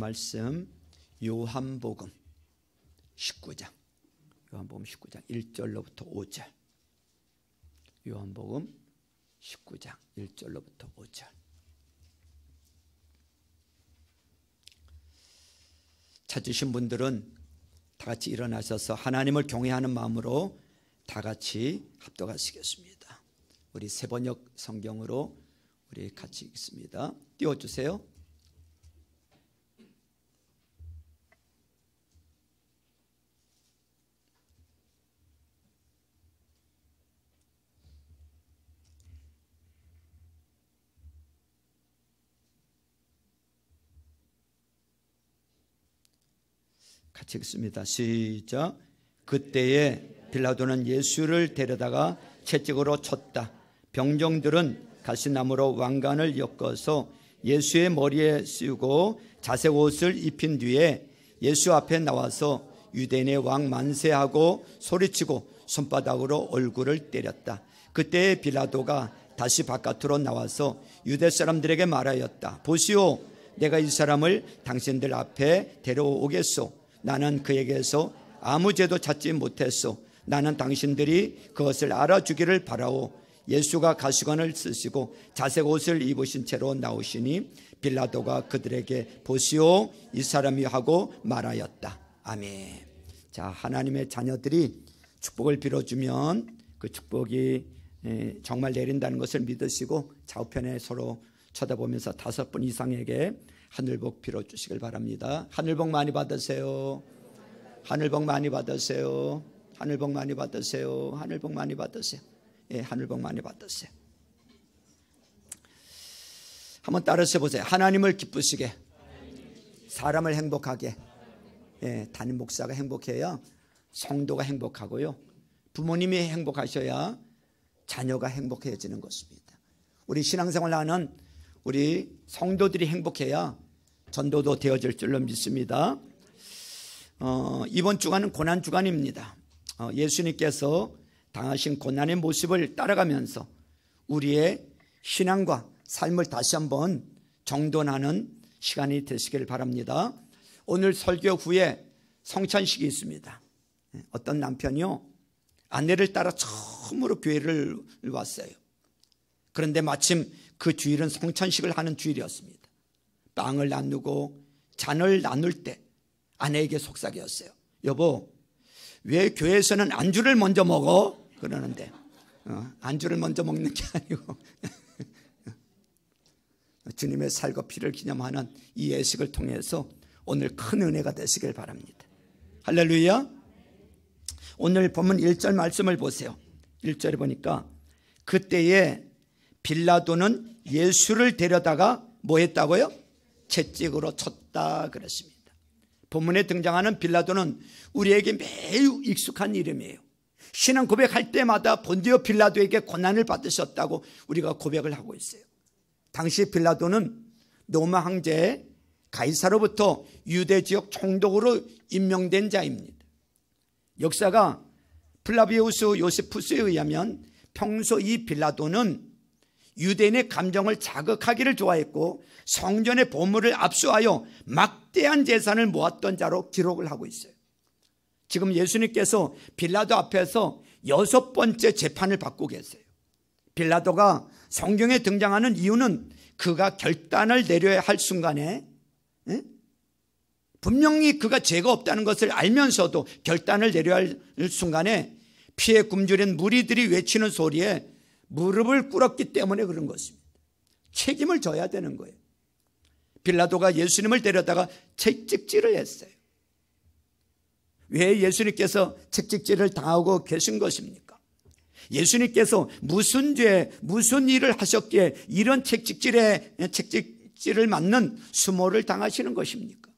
말씀 요한복음 19장 1절로부터 5절. 요한복음 19장 1절로부터 5절. 찾으신 분들은 다 같이 일어나셔서 하나님을 경외하는 마음으로 다 같이 합독하시겠습니다. 우리 세번역 성경으로 우리 같이 읽습니다. 띄워주세요. 같이 읽습니다. 시작. 그때에 빌라도는 예수를 데려다가 채찍으로 쳤다. 병정들은 가시나무로 왕관을 엮어서 예수의 머리에 씌우고 자색 옷을 입힌 뒤에 예수 앞에 나와서 유대인의 왕 만세하고 소리치고 손바닥으로 얼굴을 때렸다. 그때 빌라도가 다시 바깥으로 나와서 유대 사람들에게 말하였다. 보시오, 내가 이 사람을 당신들 앞에 데려오겠소. 나는 그에게서 아무 죄도 찾지 못했소. 나는 당신들이 그것을 알아주기를 바라오. 예수가 가시관을 쓰시고 자색 옷을 입으신 채로 나오시니 빌라도가 그들에게 보시오, 이 사람이 하고 말하였다. 아멘. 자, 하나님의 자녀들이 축복을 빌어주면 그 축복이 정말 내린다는 것을 믿으시고 좌우편에 서로 쳐다보면서 5분 이상에게 하늘복 빌어주시길 바랍니다. 하늘복 많이 받으세요. 하늘복 많이 받으세요. 하늘복 많이 받으세요. 하늘복 많이 받으세요. 예, 하늘복 많이 받으세요. 한번 따라서 보세요. 하나님을 기쁘시게, 사람을 행복하게. 예, 담임 목사가 행복해야 성도가 행복하고요, 부모님이 행복하셔야 자녀가 행복해지는 것입니다. 우리 신앙생활 하는 우리 성도들이 행복해야 전도도 되어질 줄로 믿습니다. 이번 주간은 고난 주간입니다. 예수님께서 당하신 고난의 모습을 따라가면서 우리의 신앙과 삶을 다시 한번 정돈하는 시간이 되시길 바랍니다. 오늘 설교 후에 성찬식이 있습니다. 어떤 남편이요, 아내를 따라 처음으로 교회를 왔어요. 그런데 마침 그 주일은 성찬식을 하는 주일이었습니다. 빵을 나누고 잔을 나눌 때 아내에게 속삭였어요. 여보, 왜 교회에서는 안주를 먼저 먹어? 그러는데 안주를 먼저 먹는 게 아니고 주님의 살과 피를 기념하는 이 예식을 통해서 오늘 큰 은혜가 되시길 바랍니다. 할렐루야. 오늘 본문 1절 말씀을 보세요. 1절에 보니까 그때에 빌라도는 예수를 데려다가 뭐 했다고요? 채찍으로 쳤다 그랬습니다. 본문에 등장하는 빌라도는 우리에게 매우 익숙한 이름이에요. 신앙 고백할 때마다 본디오 빌라도에게 고난을 받으셨다고 우리가 고백을 하고 있어요. 당시 빌라도는 로마 황제 가이사로부터 유대 지역 총독으로 임명된 자입니다. 역사가 플라비우스 요세푸스에 의하면 평소 이 빌라도는 유대인의 감정을 자극하기를 좋아했고 성전의 보물을 압수하여 막대한 재산을 모았던 자로 기록을 하고 있어요. 지금 예수님께서 빌라도 앞에서 6번째 재판을 받고 계세요. 빌라도가 성경에 등장하는 이유는 그가 결단을 내려야 할 순간에 분명히 그가 죄가 없다는 것을 알면서도 결단을 내려야 할 순간에 피에 굶주린 무리들이 외치는 소리에 무릎을 꿇었기 때문에 그런 것입니다. 책임을 져야 되는 거예요. 빌라도가 예수님을 데려다가 채찍질을 했어요. 왜 예수님께서 채찍질을 당하고 계신 것입니까? 예수님께서 무슨 죄, 무슨 일을 하셨기에 이런 채찍질을 맞는 수모를 당하시는 것입니까?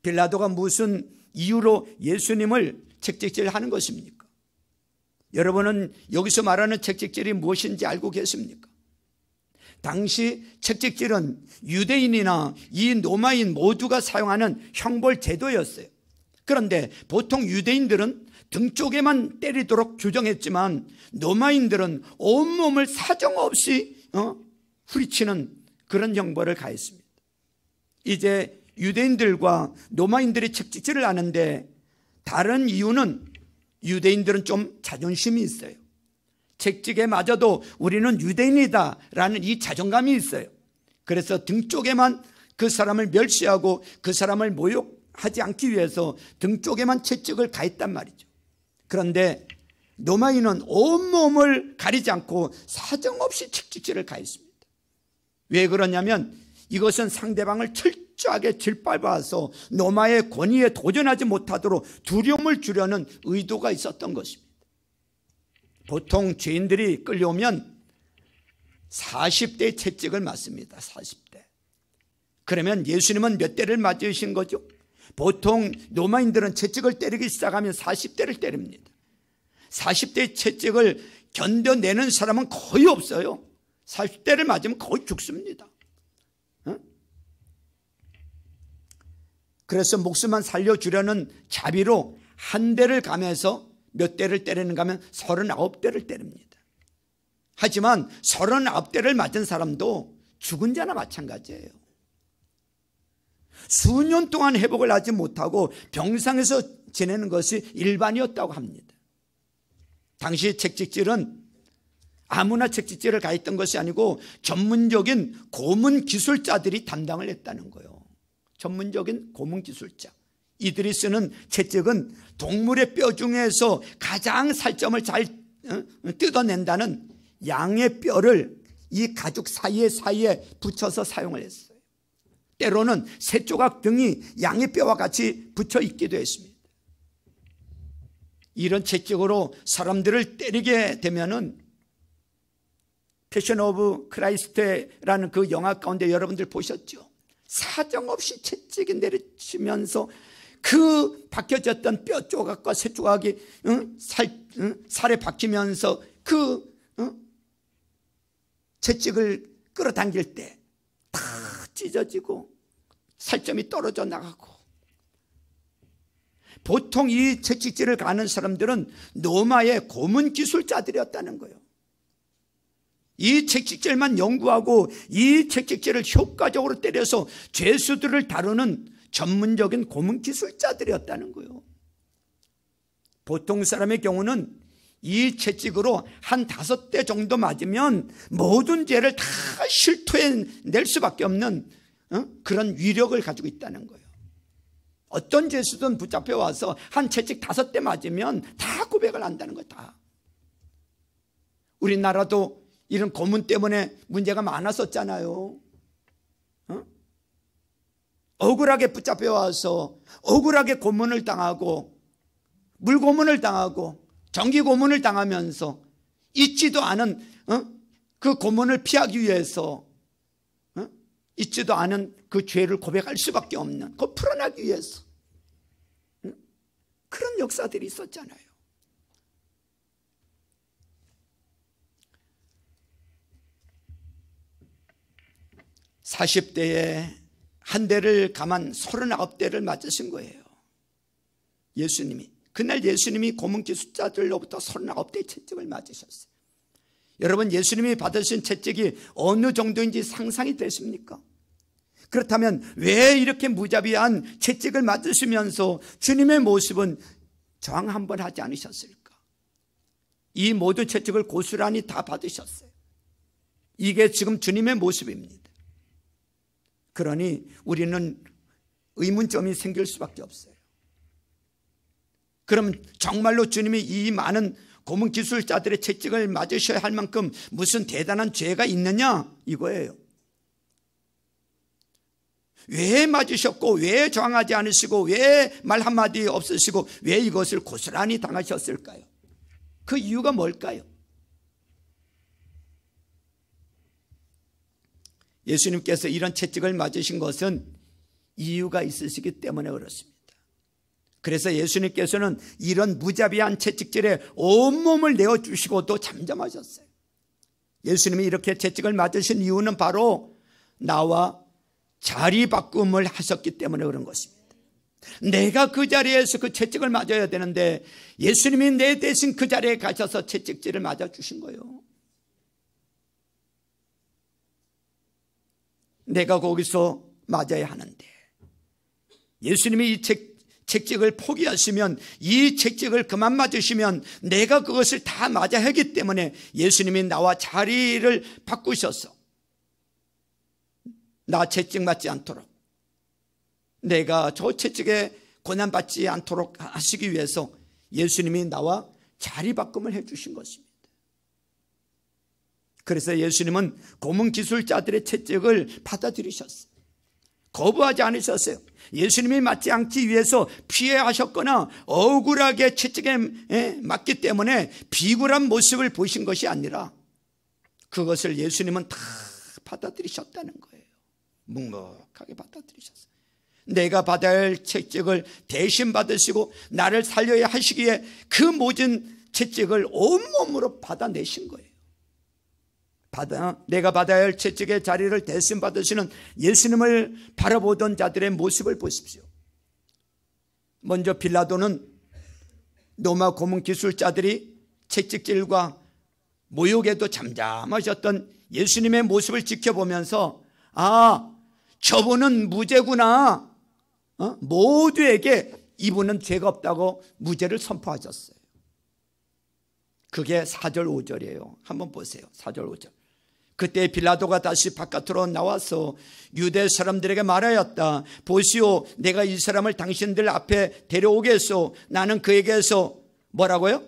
빌라도가 무슨 이유로 예수님을 채찍질하는 것입니까? 여러분은 여기서 말하는 채찍질이 무엇인지 알고 계십니까? 당시 채찍질은 유대인이나 이 로마인 모두가 사용하는 형벌 제도였어요. 그런데 보통 유대인들은 등 쪽에만 때리도록 규정했지만 로마인들은 온몸을 사정없이 후리치는 그런 형벌을 가했습니다. 이제 유대인들과 로마인들이 채찍질을 하는데 다른 이유는 유대인들은 좀 자존심이 있어요. 채찍에 맞아도 우리는 유대인이다라는 이 자존감이 있어요. 그래서 등 쪽에만 그 사람을 멸시하고 그 사람을 모욕하지 않기 위해서 등 쪽에만 채찍을 가했단 말이죠. 그런데 로마인은 온몸을 가리지 않고 사정없이 채찍질을 가했습니다. 왜 그러냐면 이것은 상대방을 철저하게 짓밟아서 로마의 권위에 도전하지 못하도록 두려움을 주려는 의도가 있었던 것입니다. 보통 죄인들이 끌려오면 40대의 채찍을 맞습니다. 40대. 그러면 예수님은 몇 대를 맞으신 거죠? 보통 로마인들은 채찍을 때리기 시작하면 40대를 때립니다. 40대의 채찍을 견뎌내는 사람은 거의 없어요. 40대를 맞으면 거의 죽습니다. 그래서 목숨만 살려주려는 자비로 한 대를 가면서 몇 대를 때리는가 하면 39대를 때립니다. 하지만 39대를 맞은 사람도 죽은 자나 마찬가지예요. 수년 동안 회복을 하지 못하고 병상에서 지내는 것이 일반이었다고 합니다. 당시 채찍질은 아무나 채찍질을 가했던 것이 아니고 전문적인 고문 기술자들이 담당을 했다는 거예요. 전문적인 고문 기술자. 이들이 쓰는 채찍은 동물의 뼈 중에서 가장 살점을 잘 뜯어낸다는 양의 뼈를 이 가죽 사이에 붙여서 사용을 했어요. 때로는 새 조각 등이 양의 뼈와 같이 붙여 있기도 했습니다. 이런 채찍으로 사람들을 때리게 되면은 패션 오브 크라이스트라는 그 영화 가운데 여러분들 보셨죠? 사정없이 채찍이 내리치면서 그 박혀졌던 뼈 조각과 새 조각이 살에 박히면서 그 채찍을 끌어당길 때 다 찢어지고 살점이 떨어져 나가고, 보통 이 채찍질을 가는 사람들은 로마의 고문 기술자들이었다는 거예요. 이 채찍질만 연구하고 이 채찍질을 효과적으로 때려서 죄수들을 다루는 전문적인 고문 기술자들이었다는 거예요. 보통 사람의 경우는 이 채찍으로 한 5대 정도 맞으면 모든 죄를 다 실토해낼 수밖에 없는 그런 위력을 가지고 있다는 거예요. 어떤 죄수든 붙잡혀 와서 한 채찍 5대 맞으면 다 고백을 한다는 거예요. 다. 우리나라도 이런 고문 때문에 문제가 많았었잖아요. 억울하게 붙잡혀 와서 억울하게 고문을 당하고 물고문을 당하고 정기 고문을 당하면서 잊지도 않은 그 고문을 피하기 위해서 잊지도 않은 그 죄를 고백할 수밖에 없는, 그걸 풀어나기 위해서 그런 역사들이 있었잖아요. (40대에) 한 대를 가만 39대를 맞으신 거예요. 예수님이. 그날 예수님이 고문 기술자들로부터 39대의 채찍을 맞으셨어요. 여러분, 예수님이 받으신 채찍이 어느 정도인지 상상이 되십니까? 그렇다면 왜 이렇게 무자비한 채찍을 맞으시면서 주님의 모습은 저항 한번 하지 않으셨을까? 이 모든 채찍을 고스란히 다 받으셨어요. 이게 지금 주님의 모습입니다. 그러니 우리는 의문점이 생길 수밖에 없어요. 그럼 정말로 주님이 이 많은 고문 기술자들의 채찍을 맞으셔야 할 만큼 무슨 대단한 죄가 있느냐, 이거예요. 왜 맞으셨고, 왜 저항하지 않으시고, 왜 말 한마디 없으시고, 왜 이것을 고스란히 당하셨을까요? 그 이유가 뭘까요? 예수님께서 이런 채찍을 맞으신 것은 이유가 있으시기 때문에 그렇습니다. 그래서 예수님께서는 이런 무자비한 채찍질에 온몸을 내어주시고도 잠잠하셨어요. 예수님이 이렇게 채찍을 맞으신 이유는 바로 나와 자리 바꿈을 하셨기 때문에 그런 것입니다. 내가 그 자리에서 그 채찍을 맞아야 되는데 예수님이 내 대신 그 자리에 가셔서 채찍질을 맞아주신 거예요. 내가 거기서 맞아야 하는데 예수님이 이 책찍을 포기하시면, 이 책찍을 그만 맞으시면 내가 그것을 다 맞아 하기 때문에 예수님이 나와 자리를 바꾸셔서 나 채찍 맞지 않도록, 내가 저 채찍에 고난받지 않도록 하시기 위해서 예수님이 나와 자리 바꿈을 해주신 것입니다. 그래서 예수님은 고문 기술자들의 채찍을 받아들이셨어요. 거부하지 않으셨어요. 예수님이 맞지 않기 위해서 피해하셨거나 억울하게 채찍에 맞기 때문에 비굴한 모습을 보신 것이 아니라 그것을 예수님은 다 받아들이셨다는 거예요. 묵묵하게 받아들이셨어요. 내가 받아야 할 채찍을 대신 받으시고 나를 살려야 하시기에 그 모든 채찍을 온몸으로 받아내신 거예요. 내가 받아야 할 채찍의 자리를 대신 받으시는 예수님을 바라보던 자들의 모습을 보십시오. 먼저 빌라도는 로마 고문 기술자들이 채찍질과 모욕에도 잠잠하셨던 예수님의 모습을 지켜보면서, 아, 저분은 무죄구나, 모두에게 이분은 죄가 없다고 무죄를 선포하셨어요. 그게 4절 5절이에요. 한번 보세요. 4절 5절. 그때 빌라도가 다시 바깥으로 나와서 유대 사람들에게 말하였다. 보시오, 내가 이 사람을 당신들 앞에 데려오겠소. 나는 그에게서 뭐라고요?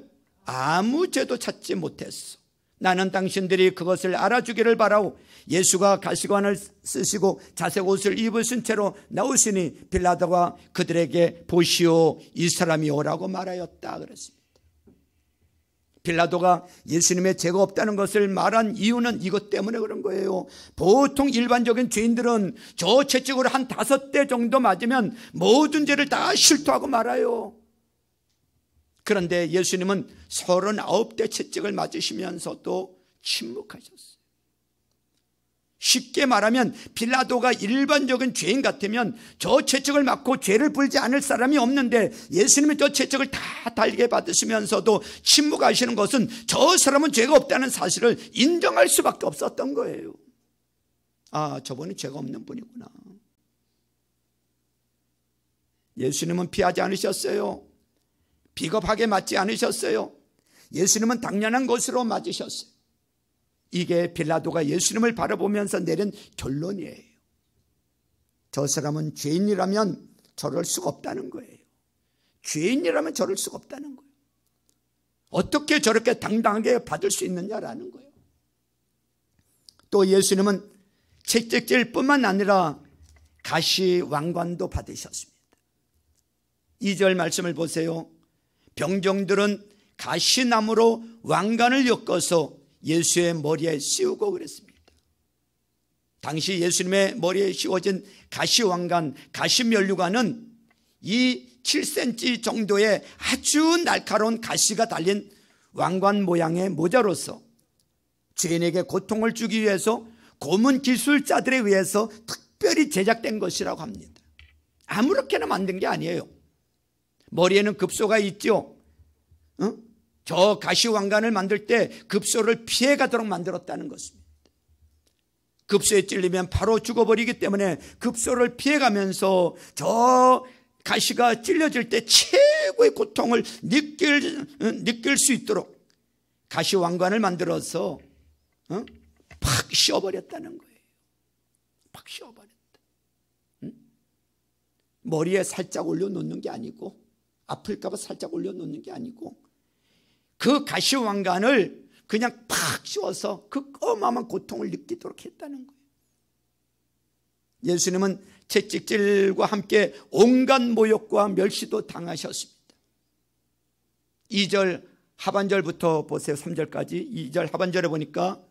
아무 죄도 찾지 못했소. 나는 당신들이 그것을 알아주기를 바라오. 예수가 가시관을 쓰시고 자색 옷을 입으신 채로 나오시니 빌라도가 그들에게 보시오, 이 사람이 오라고 말하였다 그랬습니다. 빌라도가 예수님의 죄가 없다는 것을 말한 이유는 이것 때문에 그런 거예요. 보통 일반적인 죄인들은 저 채찍으로 한 5대 정도 맞으면 모든 죄를 다 실토하고 말아요. 그런데 예수님은 39대 채찍을 맞으시면서도 침묵하셨어요. 쉽게 말하면 빌라도가 일반적인 죄인 같으면 저 채찍을 맞고 죄를 불지 않을 사람이 없는데 예수님이 저 채찍을 다 달게 받으시면서도 침묵하시는 것은 저 사람은 죄가 없다는 사실을 인정할 수밖에 없었던 거예요. 아, 저분이 죄가 없는 분이구나. 예수님은 피하지 않으셨어요. 비겁하게 맞지 않으셨어요. 예수님은 당연한 것으로 맞으셨어요. 이게 빌라도가 예수님을 바라보면서 내린 결론이에요. 저 사람은 죄인이라면 저럴 수가 없다는 거예요. 죄인이라면 저럴 수가 없다는 거예요. 어떻게 저렇게 당당하게 받을 수 있느냐라는 거예요. 또 예수님은 채찍질뿐만 아니라 가시왕관도 받으셨습니다. 2절 말씀을 보세요. 병정들은 가시나무로 왕관을 엮어서 예수의 머리에 씌우고 그랬습니다. 당시 예수님의 머리에 씌워진 가시왕관, 가시면류관은 이 7cm 정도의 아주 날카로운 가시가 달린 왕관 모양의 모자로서 죄인에게 고통을 주기 위해서 고문 기술자들에 의해서 특별히 제작된 것이라고 합니다. 아무렇게나 만든 게 아니에요. 머리에는 급소가 있죠. 저 가시왕관을 만들 때 급소를 피해가도록 만들었다는 것입니다. 급소에 찔리면 바로 죽어버리기 때문에 급소를 피해가면서 저 가시가 찔려질 때 최고의 고통을 느낄 수 있도록 가시왕관을 만들어서 팍 씌워버렸다는 거예요. 팍 씌워버렸다. 머리에 살짝 올려놓는 게 아니고, 아플까 봐 살짝 올려놓는 게 아니고, 그 가시왕관을 그냥 팍 씌워서 그 어마어마한 고통을 느끼도록 했다는 거예요. 예수님은 채찍질과 함께 온갖 모욕과 멸시도 당하셨습니다. 2절 하반절부터 보세요. 3절까지. 2절 하반절에 보니까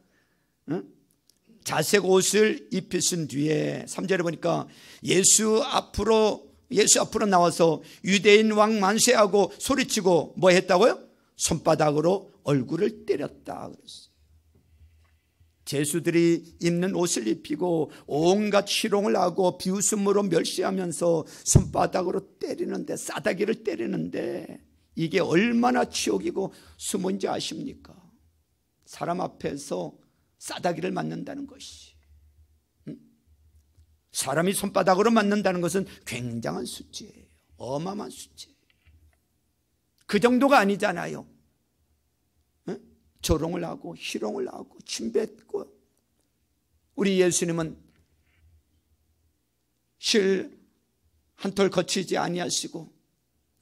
자색 옷을 입히신 뒤에 3절에 보니까 예수 앞으로 나와서 유대인 왕 만세하고 소리치고 뭐 했다고요? 손바닥으로 얼굴을 때렸다 그랬어요. 죄수들이 입는 옷을 입히고 온갖 희롱을 하고 비웃음으로 멸시하면서 손바닥으로 때리는데, 싸다기를 때리는데 이게 얼마나 치욕이고 수문지 아십니까? 사람 앞에서 싸다기를 맞는다는 것이. 사람이 손바닥으로 맞는다는 것은 굉장한 수치예요. 어마어마한 수치예요. 그 정도가 아니잖아요. 응? 조롱을 하고 희롱을 하고 침뱉고. 우리 예수님은 실 한 톨 거치지 아니하시고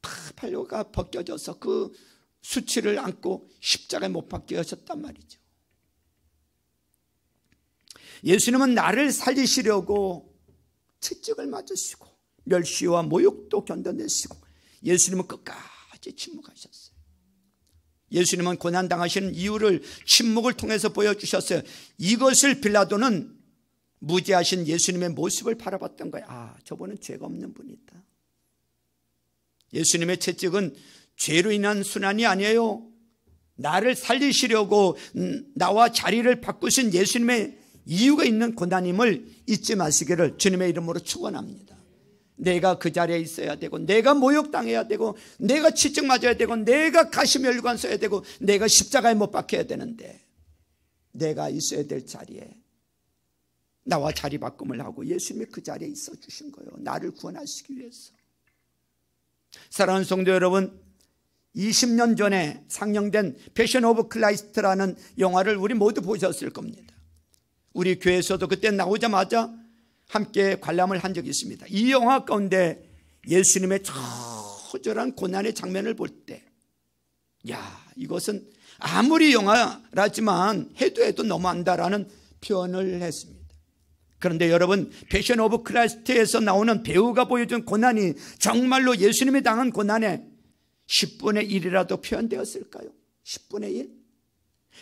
다 팔려가 벗겨져서 그 수치를 안고 십자가에 못 박혀 하셨단 말이죠. 예수님은 나를 살리시려고 채찍을 맞으시고 멸시와 모욕도 견뎌내시고 예수님은 끝까지 침묵하셨어요. 예수님은 고난당하시는 이유를 침묵을 통해서 보여주셨어요. 이것을 빌라도는 무죄하신 예수님의 모습을 바라봤던 거예요. 아, 저분은 죄가 없는 분이다. 예수님의 채찍은 죄로 인한 순환이 아니에요. 나를 살리시려고 나와 자리를 바꾸신 예수님의 이유가 있는 고난임을 잊지 마시기를 주님의 이름으로 축원합니다. 내가 그 자리에 있어야 되고, 내가 모욕당해야 되고, 내가 채찍 맞아야 되고, 내가 가시멸관 써야 되고, 내가 십자가에 못 박혀야 되는데, 내가 있어야 될 자리에 나와 자리 바꿈을 하고 예수님이 그 자리에 있어 주신 거예요. 나를 구원하시기 위해서. 사랑하는 성도 여러분, 20년 전에 상영된 패션 오브 크라이스트라는 영화를 우리 모두 보셨을 겁니다. 우리 교회에서도 그때 나오자마자 함께 관람을 한 적이 있습니다. 이 영화 가운데 예수님의 처절한 고난의 장면을 볼 때, 야, 이것은 아무리 영화라지만 해도 너무한다라는 표현을 했습니다. 그런데 여러분, 패션 오브 크라이스트에서 나오는 배우가 보여준 고난이 정말로 예수님이 당한 고난의 10분의 1이라도 표현되었을까요? 10분의 1?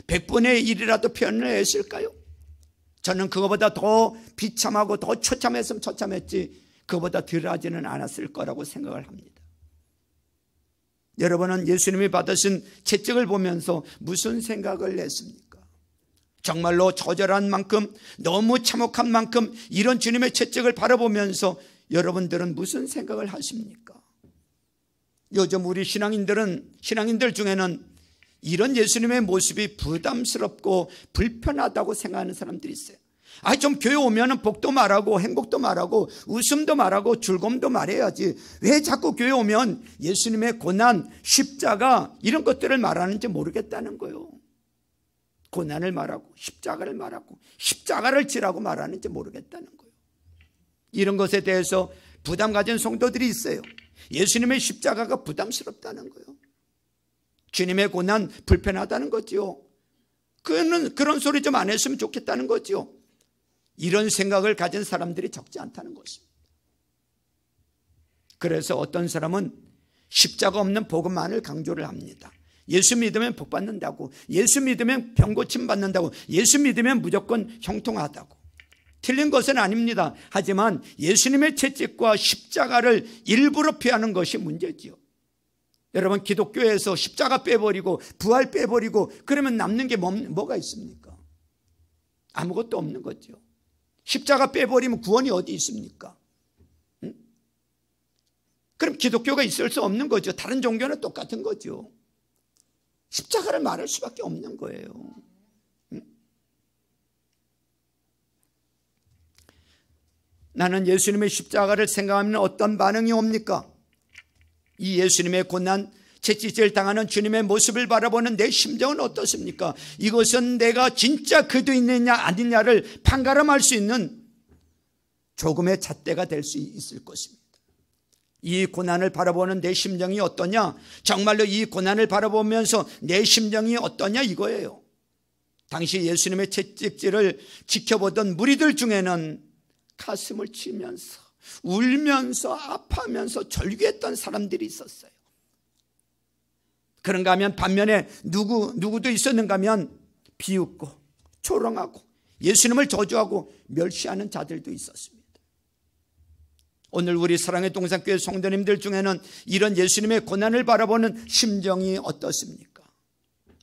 100분의 1이라도 표현을 했을까요? 저는 그거보다 더 비참하고 더 처참했으면 처참했지 그거보다 덜하지는 않았을 거라고 생각을 합니다. 여러분은 예수님이 받으신 채찍을 보면서 무슨 생각을 했습니까? 정말로 처절한 만큼, 너무 참혹한 만큼 이런 주님의 채찍을 바라보면서 여러분들은 무슨 생각을 하십니까? 요즘 우리 신앙인들 중에는 이런 예수님의 모습이 부담스럽고 불편하다고 생각하는 사람들이 있어요. 아, 좀 교회 오면은 복도 말하고 행복도 말하고 웃음도 말하고 즐거움도 말해야지. 왜 자꾸 교회 오면 예수님의 고난, 십자가 이런 것들을 말하는지 모르겠다는 거예요. 고난을 말하고 십자가를 말하고 십자가를 지라고 말하는지 모르겠다는 거예요. 이런 것에 대해서 부담 가진 성도들이 있어요. 예수님의 십자가가 부담스럽다는 거예요. 주님의 고난 불편하다는 거지요. 그런 소리 좀 안 했으면 좋겠다는 거지요. 이런 생각을 가진 사람들이 적지 않다는 것입니다. 그래서 어떤 사람은 십자가 없는 복음만을 강조를 합니다. 예수 믿으면 복 받는다고, 예수 믿으면 병 고침 받는다고, 예수 믿으면 무조건 형통하다고. 틀린 것은 아닙니다. 하지만 예수님의 채찍과 십자가를 일부러 피하는 것이 문제지요. 여러분, 기독교에서 십자가 빼버리고 부활 빼버리고 그러면 남는 게 뭐가 있습니까? 아무것도 없는 거죠. 십자가 빼버리면 구원이 어디 있습니까? 응? 그럼 기독교가 있을 수 없는 거죠. 다른 종교는 똑같은 거죠. 십자가를 말할 수밖에 없는 거예요. 응? 나는 예수님의 십자가를 생각하면 어떤 반응이 옵니까? 이 예수님의 고난, 채찍질 당하는 주님의 모습을 바라보는 내 심정은 어떻습니까? 이것은 내가 진짜 그리스도인이냐 아니냐를 판가름할 수 있는 조금의 잣대가 될 수 있을 것입니다. 이 고난을 바라보는 내 심정이 어떠냐? 정말로 이 고난을 바라보면서 내 심정이 어떠냐 이거예요. 당시 예수님의 채찍질을 지켜보던 무리들 중에는 가슴을 치면서 울면서 아파하면서 절규했던 사람들이 있었어요. 그런가 하면 반면에 누구도 있었는가 하면 비웃고 조롱하고 예수님을 저주하고 멸시하는 자들도 있었습니다. 오늘 우리 사랑의 동산교회 성도님들 중에는 이런 예수님의 고난을 바라보는 심정이 어떻습니까?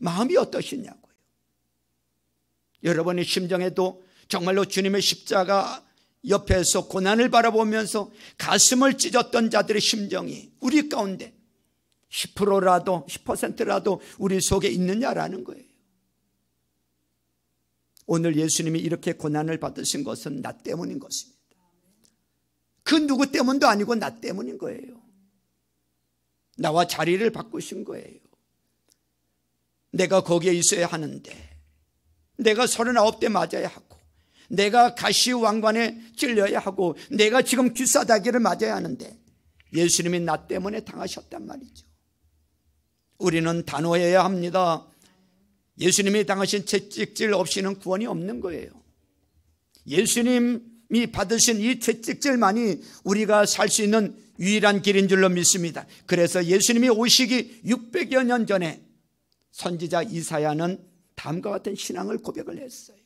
마음이 어떠시냐고요. 여러분의 심정에도 정말로 주님의 십자가 옆에서 고난을 바라보면서 가슴을 찢었던 자들의 심정이 우리 가운데 10%라도 10%라도 우리 속에 있느냐라는 거예요. 오늘 예수님이 이렇게 고난을 받으신 것은 나 때문인 것입니다. 그 누구 때문도 아니고 나 때문인 거예요. 나와 자리를 바꾸신 거예요. 내가 거기에 있어야 하는데, 내가 39대 맞아야 하고, 내가 가시왕관에 찔려야 하고, 내가 지금 귀싸다기를 맞아야 하는데 예수님이 나 때문에 당하셨단 말이죠. 우리는 단호해야 합니다. 예수님이 당하신 채찍질 없이는 구원이 없는 거예요. 예수님이 받으신 이 채찍질만이 우리가 살 수 있는 유일한 길인 줄로 믿습니다. 그래서 예수님이 오시기 600여 년 전에 선지자 이사야는 다음과 같은 신앙을 고백을 했어요.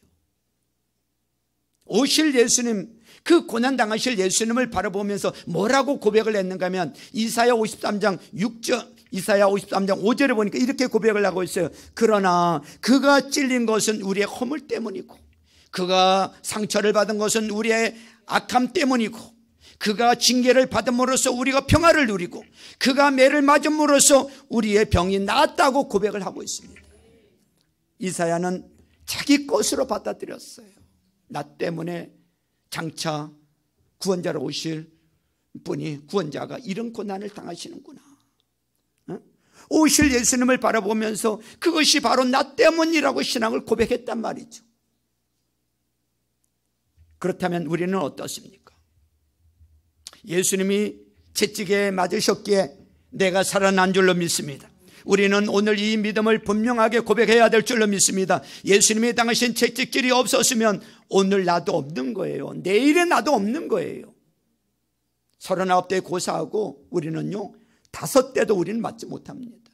오실 예수님, 그 고난당하실 예수님을 바라보면서 뭐라고 고백을 했는가 하면 이사야 53장 5절에 보니까 이렇게 고백을 하고 있어요. 그러나 그가 찔린 것은 우리의 허물 때문이고, 그가 상처를 받은 것은 우리의 악함 때문이고, 그가 징계를 받음으로써 우리가 평화를 누리고, 그가 매를 맞음으로써 우리의 병이 나았다고 고백을 하고 있습니다. 이사야는 자기 것으로 받아들였어요. 나 때문에 장차 구원자로 오실 분이, 구원자가 이런 고난을 당하시는구나. 오실 예수님을 바라보면서 그것이 바로 나 때문이라고 신앙을 고백했단 말이죠. 그렇다면 우리는 어떻습니까? 예수님이 채찍에 맞으셨기에 내가 살아난 줄로 믿습니다. 우리는 오늘 이 믿음을 분명하게 고백해야 될 줄로 믿습니다. 예수님이 당하신 채찍질이 없었으면 오늘 나도 없는 거예요. 내일의 나도 없는 거예요. 39대 고사하고 우리는요 5대도 우리는 맞지 못합니다.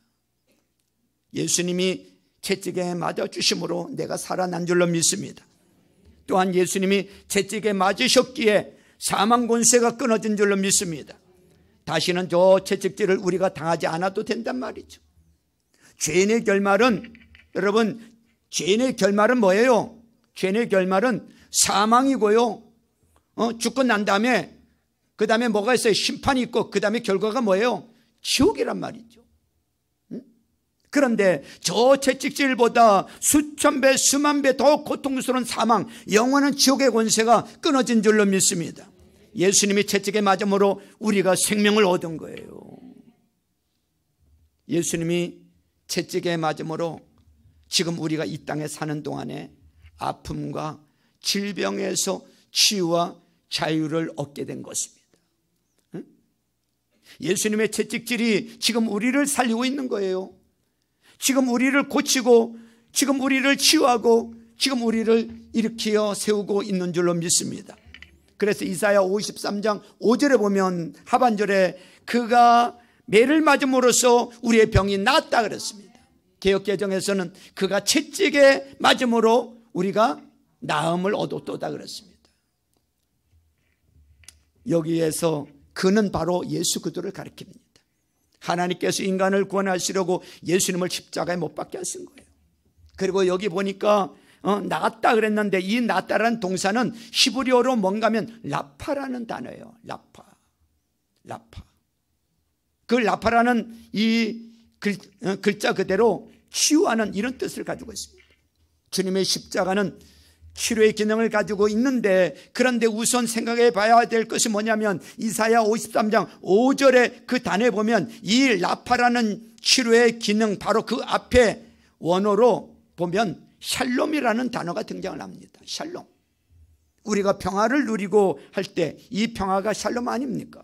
예수님이 채찍에 맞아 주심으로 내가 살아난 줄로 믿습니다. 또한 예수님이 채찍에 맞으셨기에 사망 권세가 끊어진 줄로 믿습니다. 다시는 저 채찍질을 우리가 당하지 않아도 된단 말이죠. 죄인의 결말은, 여러분, 죄인의 결말은 뭐예요? 죄인의 결말은 사망이고요. 죽고 난 다음에 그 다음에 뭐가 있어요? 심판이 있고 그 다음에 결과가 뭐예요? 지옥이란 말이죠. 그런데 저 채찍질보다 수천 배, 수만 배 더 고통스러운 사망, 영원한 지옥의 권세가 끊어진 줄로 믿습니다. 예수님이 채찍에 맞음으로 우리가 생명을 얻은 거예요. 예수님이 채찍에 맞음으로 지금 우리가 이 땅에 사는 동안에 아픔과 질병에서 치유와 자유를 얻게 된 것입니다. 예수님의 채찍질이 지금 우리를 살리고 있는 거예요. 지금 우리를 고치고, 지금 우리를 치유하고, 지금 우리를 일으켜 세우고 있는 줄로 믿습니다. 그래서 이사야 53장 5절에 보면 하반절에 그가 매를 맞음으로써 우리의 병이 나았다 그랬습니다. 개역개정에서는 그가 채찍에 맞음으로 우리가 나음을 얻었도다 그랬습니다. 여기에서 그는 바로 예수 그리스도를 가리킵니다. 하나님께서 인간을 구원하시려고 예수님을 십자가에 못 박게 하신 거예요. 그리고 여기 보니까 나았다 그랬는데 이 나았다라는 동사는 히브리어로 뭔가 하면 라파라는 단어예요. 라파. 그 라파라는 이 글자 그대로 치유하는 이런 뜻을 가지고 있습니다. 주님의 십자가는 치료의 기능을 가지고 있는데, 그런데 우선 생각해 봐야 될 것이 뭐냐면 이사야 53장 5절에 그 단어에 보면 이 라파라는 치료의 기능, 바로 그 앞에 원어로 보면 샬롬이라는 단어가 등장을 합니다. 샬롬. 우리가 평화를 누리고 할 때 이 평화가 샬롬 아닙니까?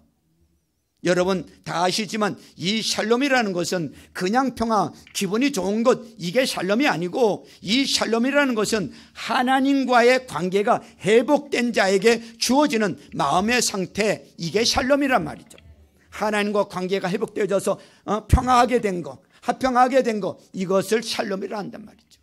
여러분 다 아시지만 이 샬롬이라는 것은 그냥 평화, 기분이 좋은 것, 이게 샬롬이 아니고, 이 샬롬이라는 것은 하나님과의 관계가 회복된 자에게 주어지는 마음의 상태, 이게 샬롬이란 말이죠. 하나님과 관계가 회복되어져서 평화하게 된 것, 화평하게 된 것, 이것을 샬롬이라 한단 말이죠.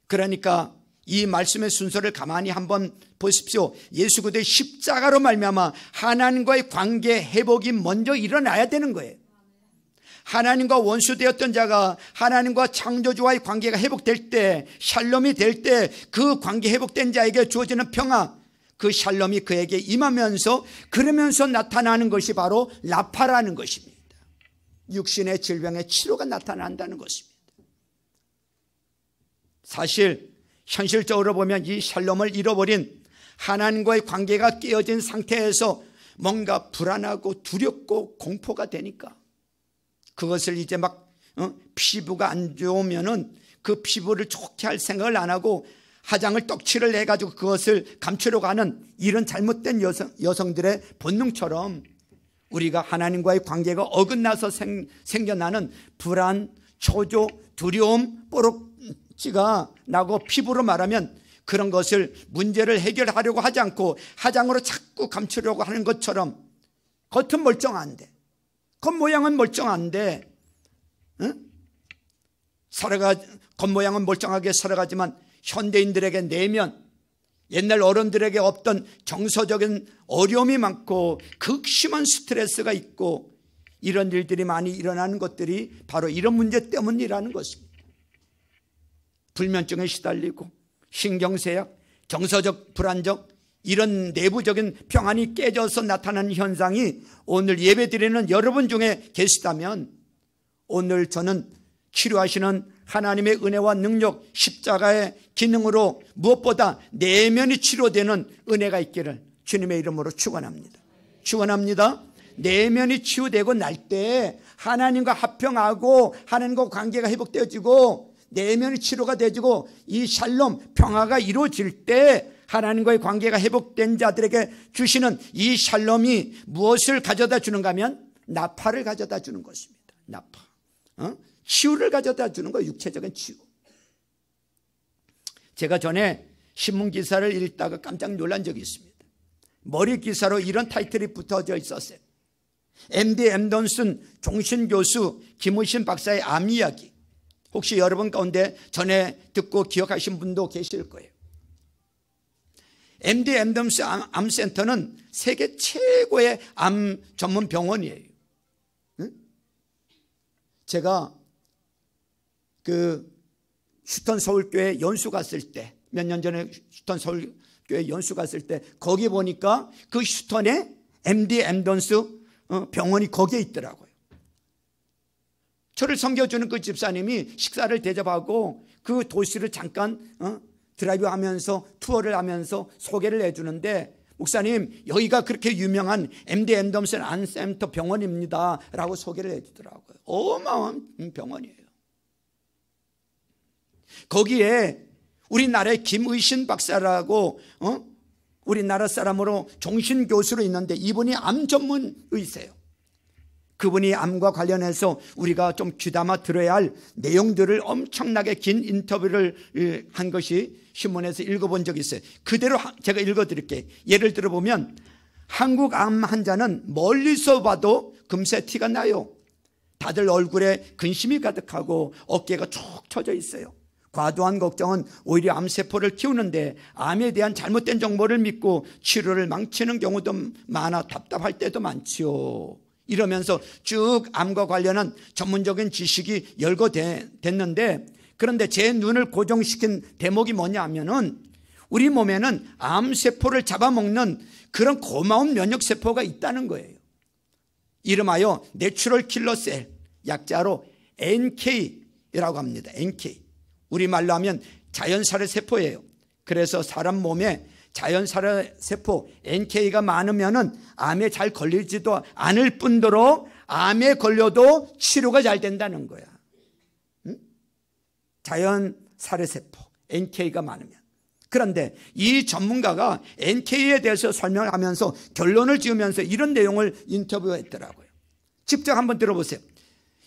그러니까 이 말씀의 순서를 가만히 한번 보십시오. 예수 그리스도의 십자가로 말미암아 하나님과의 관계 회복이 먼저 일어나야 되는 거예요. 하나님과 원수되었던 자가 하나님과 창조주와의 관계가 회복될 때, 샬롬이 될 때, 그 관계 회복된 자에게 주어지는 평화, 그 샬롬이 그에게 임하면서, 그러면서 나타나는 것이 바로 라파라는 것입니다. 육신의 질병의 치료가 나타난다는 것입니다. 사실 현실적으로 보면 이 샬롬을 잃어버린 하나님과의 관계가 깨어진 상태에서 뭔가 불안하고 두렵고 공포가 되니까 그것을 이제 막 피부가 안 좋으면은 그 피부를 좋게 할 생각을 안 하고 화장을 떡칠을 해가지고 그것을 감추려고 하는 이런 잘못된 여성들의 본능처럼 우리가 하나님과의 관계가 어긋나서 생겨나는 불안, 초조, 두려움, 뽀록지가 나고 피부로 말하면 그런 것을 문제를 해결하려고 하지 않고 화장으로 자꾸 감추려고 하는 것처럼 겉은 멀쩡한데 겉모양은 멀쩡한데 겉모양은 멀쩡하게 살아가지만 현대인들에게 내면 옛날 어른들에게 없던 정서적인 어려움이 많고 극심한 스트레스가 있고 이런 일들이 많이 일어나는 것들이 바로 이런 문제 때문이라는 것입니다. 불면증에 시달리고 신경쇠약, 정서적 불안정 이런 내부적인 평안이 깨져서 나타나는 현상이 오늘 예배드리는 여러분 중에 계시다면 오늘 저는 치료하시는 하나님의 은혜와 능력 십자가의 기능으로 무엇보다 내면이 치료되는 은혜가 있기를 주님의 이름으로 축원합니다. 축원합니다. 내면이 치유되고 날 때 하나님과 합평하고 하나님과 관계가 회복되어지고 내면이 치료가 되어지고 이 샬롬 평화가 이루어질 때 하나님과의 관계가 회복된 자들에게 주시는 이 샬롬이 무엇을 가져다 주는가 하면 나파를 가져다 주는 것입니다. 나파, 치유를 가져다 주는 거예요. 육체적인 치유. 제가 전에 신문기사를 읽다가 깜짝 놀란 적이 있습니다. 머리 기사로 이런 타이틀이 붙어져 있었어요. MD 앤던슨 종신교수 김의신 박사의 암 이야기. 혹시 여러분 가운데 전에 듣고 기억하신 분도 계실 거예요. MD 앤던슨 암센터는 세계 최고의 암 전문 병원이에요. 제가 그 휴턴 서울교회 연수 갔을 때 몇 년 전에 휴턴 서울교회 연수 갔을 때 거기 보니까 그 휴턴에 MD 앤던슨 병원이 거기에 있더라고요. 저를 섬겨주는 그 집사님이 식사를 대접하고 그 도시를 잠깐 드라이브하면서 투어를 하면서 소개를 해주는데 목사님 여기가 그렇게 유명한 MD 앤던슨 암센터 병원입니다 라고 소개를 해주더라고요. 어마어마한 병원이에요. 거기에 우리나라의 김의신 박사라고 우리나라 사람으로 종신교수로 있는데 이분이 암 전문 의사예요. 그분이 암과 관련해서 우리가 좀 귀담아 들어야 할 내용들을 엄청나게 긴 인터뷰를 한 것이 신문에서 읽어본 적이 있어요. 그대로 제가 읽어드릴게요. 예를 들어보면 한국 암 환자는 멀리서 봐도 금세 티가 나요. 다들 얼굴에 근심이 가득하고 어깨가 쭉 처져 있어요. 과도한 걱정은 오히려 암세포를 키우는데 암에 대한 잘못된 정보를 믿고 치료를 망치는 경우도 많아 답답할 때도 많지요. 이러면서 쭉 암과 관련한 전문적인 지식이 열거됐는데 그런데 제 눈을 고정시킨 대목이 뭐냐 하면은 우리 몸에는 암세포를 잡아먹는 그런 고마운 면역세포가 있다는 거예요. 이름하여 내추럴 킬러셀, 약자로 NK라고 합니다. NK. 우리말로 하면 자연살해 세포예요. 그래서 사람 몸에 자연살해 세포 NK가 많으면은 암에 잘 걸리지도 않을 뿐더러 암에 걸려도 치료가 잘 된다는 거야. 자연살해 세포 NK가 많으면. 그런데 이 전문가가 NK에 대해서 설명을 하면서 결론을 지으면서 이런 내용을 인터뷰했더라고요. 직접 한번 들어보세요.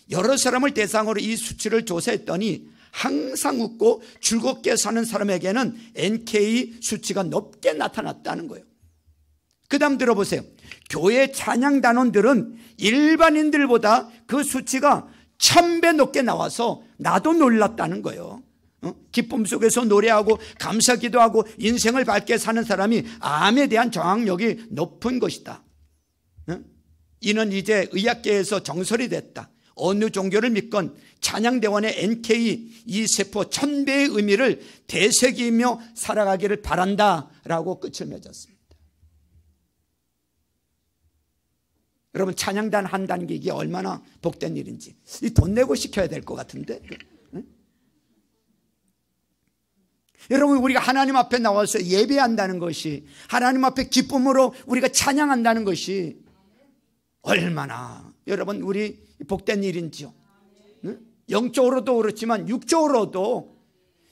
여러 사람을 대상으로 이 수치를 조사했더니 항상 웃고 즐겁게 사는 사람에게는 NK 수치가 높게 나타났다는 거예요. 그 다음 들어보세요. 교회 찬양단원들은 일반인들보다 그 수치가 1000배 높게 나와서 나도 놀랐다는 거예요. 기쁨 속에서 노래하고 감사 기도하고 인생을 밝게 사는 사람이 암에 대한 저항력이 높은 것이다. 이는 이제 의학계에서 정설이 됐다. 어느 종교를 믿건 찬양대원의 NK 이 세포 1000배의 의미를 되새기며 살아가기를 바란다 라고 끝을 맺었습니다. 여러분 찬양단 한다는 게 이게 얼마나 복된 일인지 이 돈 내고 시켜야 될 것 같은데 여러분, 우리가 하나님 앞에 나와서 예배한다는 것이, 하나님 앞에 기쁨으로 우리가 찬양한다는 것이 얼마나 여러분 우리 복된 일인지요. 영적으로도 그렇지만 육적으로도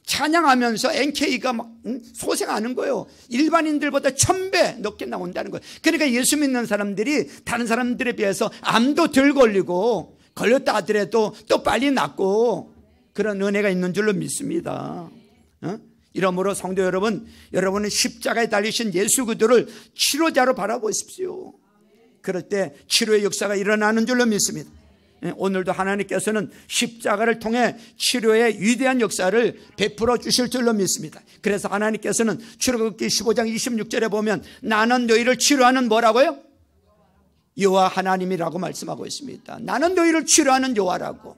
찬양하면서 NK가 막 소생하는 거예요. 일반인들보다 1000배 넘게 나온다는 거예요. 그러니까 예수 믿는 사람들이 다른 사람들에 비해서 암도 덜 걸리고, 걸렸다 하더라도 또 빨리 낫고, 그런 은혜가 있는 줄로 믿습니다. 이러므로 성도 여러분, 여러분은 십자가에 달리신 예수 그리스도를 치료자로 바라보십시오. 그럴 때 치료의 역사가 일어나는 줄로 믿습니다. 오늘도 하나님께서는 십자가를 통해 치료의 위대한 역사를 베풀어 주실 줄로 믿습니다. 그래서 하나님께서는 출애굽기 15장 26절에 보면 나는 너희를 치료하는 뭐라고요? 여호와 하나님이라고 말씀하고 있습니다. 나는 너희를 치료하는 여호와라고.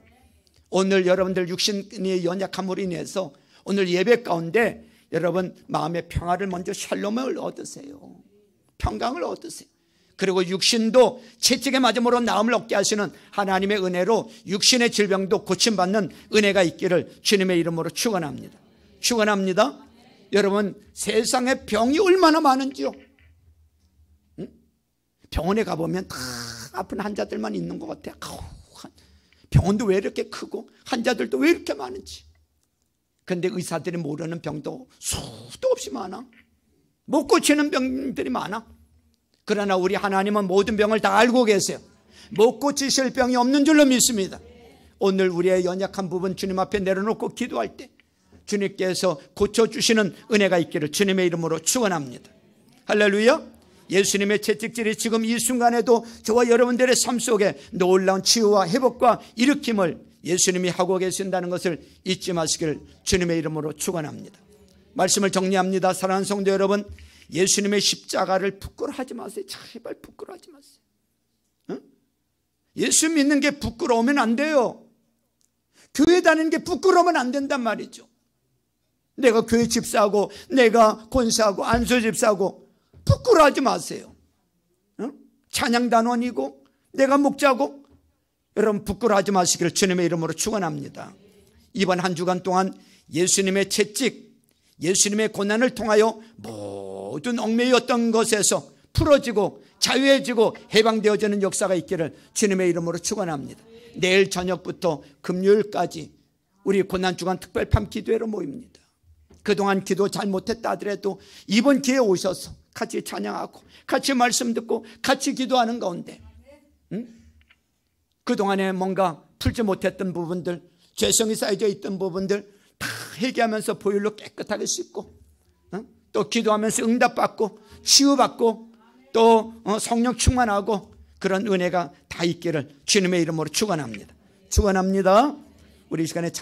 오늘 여러분들 육신의 연약함으로 인해서 오늘 예배 가운데 여러분 마음의 평화를 먼저 샬롬을 얻으세요. 평강을 얻으세요. 그리고 육신도 채찍에 맞음으로 나음을 얻게 하시는 하나님의 은혜로 육신의 질병도 고침받는 은혜가 있기를 주님의 이름으로 축원합니다. 축원합니다. 여러분, 세상에 병이 얼마나 많은지요. 병원에 가보면 다 아픈 환자들만 있는 것 같아요. 병원도 왜 이렇게 크고 환자들도 왜 이렇게 많은지. 그런데 의사들이 모르는 병도 수도 없이 많아. 못 고치는 병들이 많아. 그러나 우리 하나님은 모든 병을 다 알고 계세요. 못 고치실 병이 없는 줄로 믿습니다. 오늘 우리의 연약한 부분 주님 앞에 내려놓고 기도할 때 주님께서 고쳐주시는 은혜가 있기를 주님의 이름으로 축원합니다. 할렐루야. 예수님의 채찍질이 지금 이 순간에도 저와 여러분들의 삶 속에 놀라운 치유와 회복과 일으킴을 예수님이 하고 계신다는 것을 잊지 마시기를 주님의 이름으로 축원합니다. 말씀을 정리합니다. 사랑하는 성도 여러분, 예수님의 십자가를 부끄러워하지 마세요. 제발 부끄러워하지 마세요. 응? 예수 믿는 게 부끄러우면 안 돼요. 교회 다니는 게 부끄러우면 안 된단 말이죠. 내가 교회 집사하고 내가 권사하고 안수 집사하고 부끄러워하지 마세요. 응? 찬양단원이고 내가 목자고 여러분 부끄러워하지 마시기를 주님의 이름으로 축원합니다. 이번 한 주간 동안 예수님의 채찍, 예수님의 고난을 통하여 모든 얽매였던 것에서 풀어지고 자유해지고 해방되어지는 역사가 있기를 주님의 이름으로 축원합니다. 내일 저녁부터 금요일까지 우리 고난주간 특별밤 기도회로 모입니다. 그동안 기도 잘 못했다 하더라도 이번 기회에 오셔서 같이 찬양하고 같이 말씀 듣고 같이 기도하는 가운데 그동안에 뭔가 풀지 못했던 부분들, 죄성이 쌓여져 있던 부분들 다 회개하면서 보혈로 깨끗하게 씻고 또 기도하면서 응답받고 치유받고 또 성령 충만하고 그런 은혜가 다 있기를 주님의 이름으로 축원합니다. 축원합니다. 우리 이 시간에 찬